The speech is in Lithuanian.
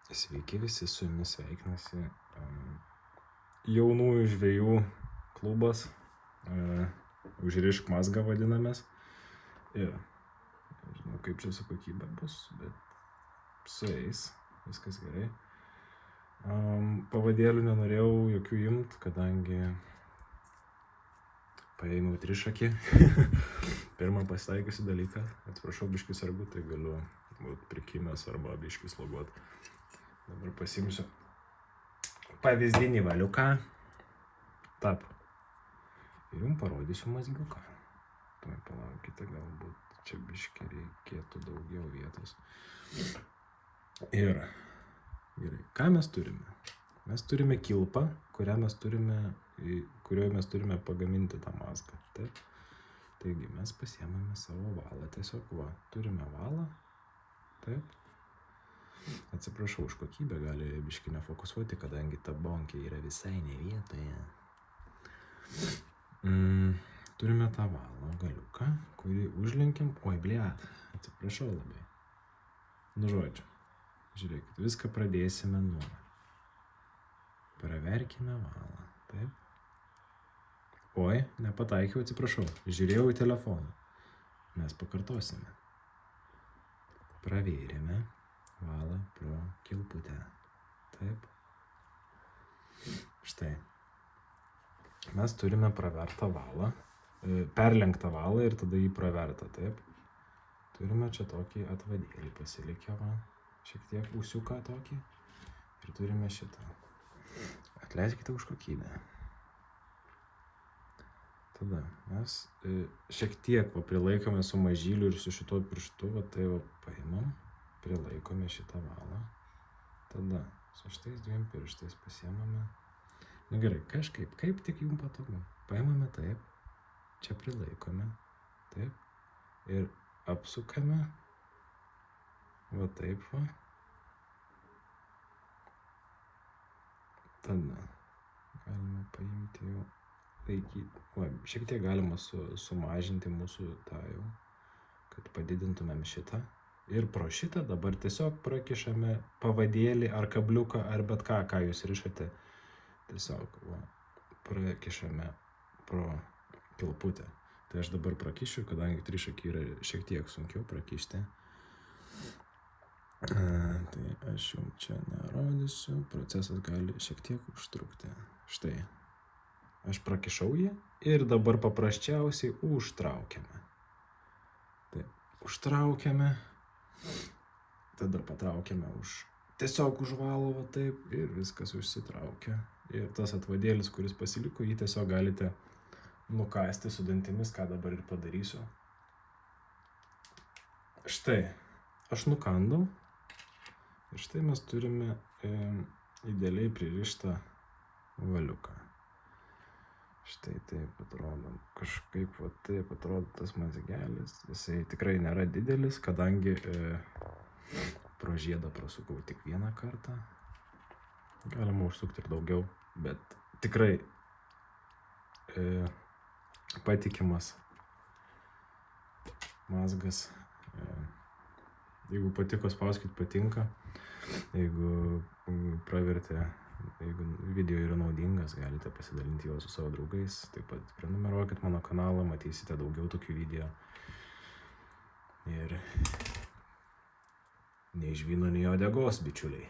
Sveiki visi, su jumis sveikinasi jaunųjų žvejų klubas, užrišk mazgą vadinamės. Ir nežinau, kaip čia su kokybė bus, bet sueis, viskas gerai. Pavadėlių nenorėjau jokių imt, kadangi paėmiau trišakį. Pirmą pasitaikiusi dalyką, atsiprašau, biškį sargu, tai galiu būt prikimęs arba biškį sloguot. Dabar pasimsiu pavyzdinį valiuką. Tap. Ir jums parodysiu mazgiuką. Tuoj palaukite, galbūt čia biškį reikėtų daugiau vietos. Ir gerai, ką mes turime? Mes turime kilpą, kurioje mes turime pagaminti tą mazgą. Taip? Taigi mes pasiemame savo valą. Tiesiog va, turime valą. Taip? Atsiprašau už kokybę, gali biškį nefokusuoti, kadangi ta bonkė yra visai ne vietoje. Turime tą valą galiuką, kurį užlenkiam. Oi, bliat, atsiprašau labai. Nu žodžiu, žiūrėkit, viską pradėsime nuo. Praverkime valą, taip? Oi, nepataikiau, atsiprašau, žiūrėjau į telefoną. Mes pakartosime. Pravėrėme valą pro kilputę. Taip. Štai. Mes turime pravertą valą, perlenktą valą ir tada jį pravertą, taip. Turime čia tokį atvadėlį pasilikę, va, šiek tiek ūsiuką tokį. Ir turime šitą. Atleiskite už kokybę. Tada mes šiek tiek va, prilaikome su mažyliu ir su šituo pirštu, va, tai va, paimam. Prilaikome šitą valą. Tada su šitais dviem pirštais pasiemame. Na gerai, kažkaip, kaip tik jums patogu. Paimame taip, čia prilaikome, taip, ir apsukame, va taip va. Tada galime paimti jau, laikyti, va, šiek tiek galima sumažinti mūsų tą jau, kad padidintumėm šitą. Ir pro šitą dabar tiesiog prakišame pavadėlį ar kabliuką ar bet ką, ką jūs rišate. Tiesiog va, prakišame pro kilputę. Tai aš dabar prakišiu, kadangi trišakį yra šiek tiek sunkiau prakišti. Tai aš jums čia nerodysiu. Procesas gali šiek tiek užtrukti. Štai. Aš prakišau jį ir dabar paprasčiausiai užtraukiame. Taip, užtraukiame. Tada patraukiame tiesiog už valo, va taip, ir viskas užsitraukia. Ir tas atvadėlis, kuris pasiliko, jį tiesiog galite nukasti su dantimis, ką dabar ir padarysiu. Štai, aš nukandau. Ir štai mes turime idealiai pririštą valiuką. Štai taip atrodo, kažkaip va taip atrodo tas mazgelis. Jisai tikrai nėra didelis, kadangi pro žiedą prasukau tik vieną kartą. Galima užsukti ir daugiau, bet tikrai patikimas mazgas. Jeigu patiko, spauskit patinka. Jeigu pravertė, jeigu video yra naudingas, galite pasidalinti juos su savo draugais. Taip pat prenumeruokit mano kanalą, matysite daugiau tokių video. Ir nei iš vyno, nei uodegos, bičiuliai.